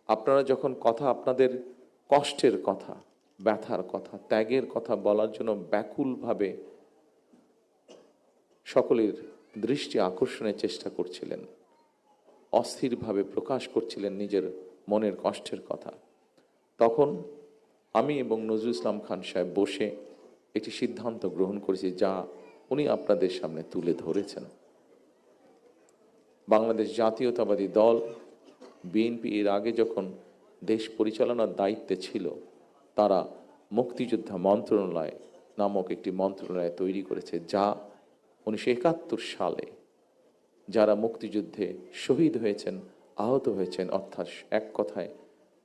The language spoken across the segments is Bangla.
আপনারা যখন কথা, আপনাদের কষ্টের কথা, ব্যথার কথা, ত্যাগের কথা বলার জন্য ব্যাকুলভাবে সকলের দৃষ্টি আকর্ষণের চেষ্টা করছিলেন, অস্থিরভাবে প্রকাশ করছিলেন নিজের মনের কষ্টের কথা, তখন আমি এবং নজরুল ইসলাম খান সাহেব বসে একটি সিদ্ধান্ত গ্রহণ করেছি, যা উনি আপনাদের সামনে তুলে ধরেছেন। বাংলাদেশ জাতীয়তাবাদী দল বিএনপি এর আগে যখন দেশ পরিচালনার দায়িত্বে ছিল, তারা মুক্তিযোদ্ধা মন্ত্রণালয় নামক একটি মন্ত্রণালয় তৈরি করেছে, যা 1971 সালে যারা মুক্তিযুদ্ধে শহীদ হয়েছেন, আহত হয়েছেন, অর্থাৎ এক কথায়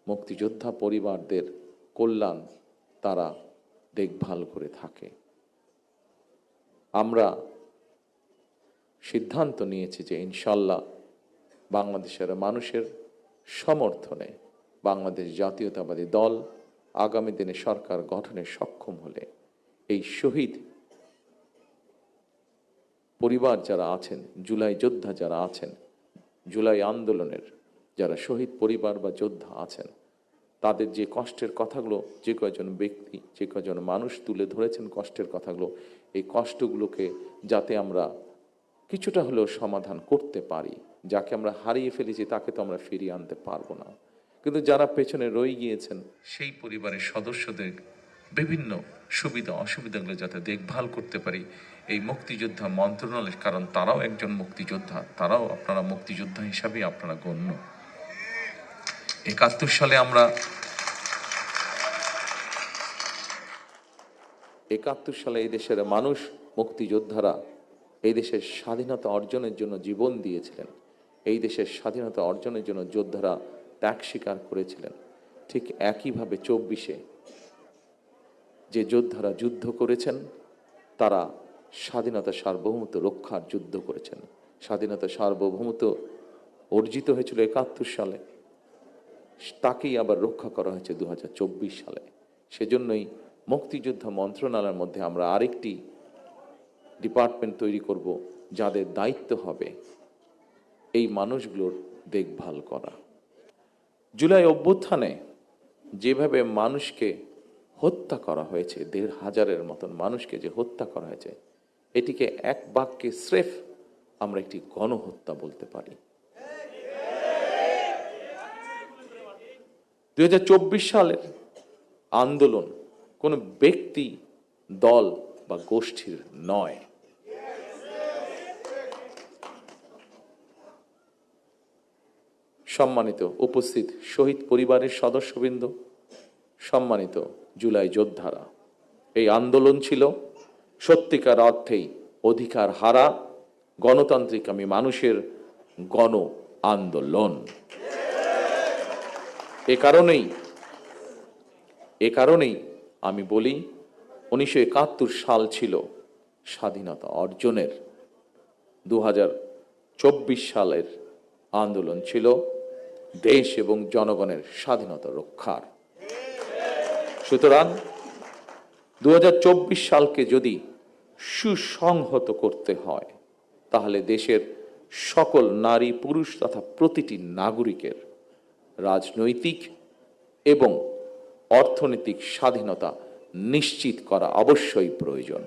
মুক্তিযোদ্ধা পরিবারদের কল্যাণ তারা দেখভাল করে থাকে। আমরা সিদ্ধান্ত নিয়েছি যে ইনশাল্লাহ বাংলাদেশের মানুষের সমর্থনে বাংলাদেশ জাতীয়তাবাদী দল আগামী দিনে সরকার গঠনে সক্ষম হলে এই শহীদ পরিবার যারা আছেন, জুলাই যোদ্ধা যারা আছেন, জুলাই আন্দোলনের যারা শহীদ পরিবার বা যোদ্ধা আছেন, তাদের যে কষ্টের কথাগুলো যে কয়জন ব্যক্তি, যে কয়জন মানুষ তুলে ধরেছেন কষ্টের কথাগুলো, এই কষ্টগুলোকে যাতে আমরা কিছুটা হলেও সমাধান করতে পারি। যাকে আমরা হারিয়ে ফেলেছি তাকে তো আমরা ফিরিয়ে আনতে পারবো না, কিন্তু যারা পেছনে রয়ে গিয়েছেন সেই পরিবারের সদস্যদের বিভিন্ন সুবিধা অসুবিধাগুলো যাতে দেখভাল করতে পারি এই মুক্তিযোদ্ধা মন্ত্রণালয়, কারণ তারাও একজন মুক্তিযোদ্ধা, তারাও আপনারা মুক্তিযোদ্ধা হিসাবে আপনারা গণ্য। 71 সালে আমরা 71 সালে এই দেশের মানুষ, মুক্তিযোদ্ধারা এই দেশের স্বাধীনতা অর্জনের জন্য জীবন দিয়েছিলেন, এই দেশের স্বাধীনতা অর্জনের জন্য যোদ্ধারা ত্যাগ স্বীকার করেছিলেন। ঠিক একইভাবে 24-এ যে যোদ্ধারা যুদ্ধ করেছেন, তারা স্বাধীনতা সার্বভৌমত্ব রক্ষার যুদ্ধ করেছেন। স্বাধীনতা সার্বভৌমত্ব অর্জিত হয়েছিল 71 সালে, তাকেই আবার রক্ষা করা হয়েছে 2024 সালে। সেজন্যই মুক্তিযোদ্ধা মন্ত্রণালয়ের মধ্যে আমরা আরেকটি ডিপার্টমেন্ট তৈরি করব, যাদের দায়িত্ব হবে এই মানুষগুলোর দেখভাল করা। জুলাই অভ্যুত্থানে যেভাবে মানুষকে হত্যা করা হয়েছে, 1,500-এর মতন মানুষকে যে হত্যা করা হয়েছে, এটিকে এক বাক্যে স্রেফ আমরা একটি গণহত্যা বলতে পারি। 2024 সালের আন্দোলন কোনো ব্যক্তি, দল বা গোষ্ঠীর নয়। সম্মানিত উপস্থিত শহীদ পরিবারের সদস্যবৃন্দ, সম্মানিত জুলাই যোদ্ধারা, এই আন্দোলন ছিল সত্যিকার অর্থেই অধিকার হারা গণতান্ত্রিকামী মানুষের গণ আন্দোলন। এ কারণেই আমি বলি 1971 সাল ছিল স্বাধীনতা অর্জনের, 2024 সালের আন্দোলন ছিল দেশ এবং জনগণের স্বাধীনতা রক্ষার। সুতরাং 2024 সালকে যদি সুসংহত করতে হয়, তাহলে দেশের সকল নারী পুরুষ তথা প্রতিটি নাগরিকের রাজনৈতিক এবং অর্থনৈতিক স্বাধীনতা নিশ্চিত করা অবশ্যই প্রয়োজন।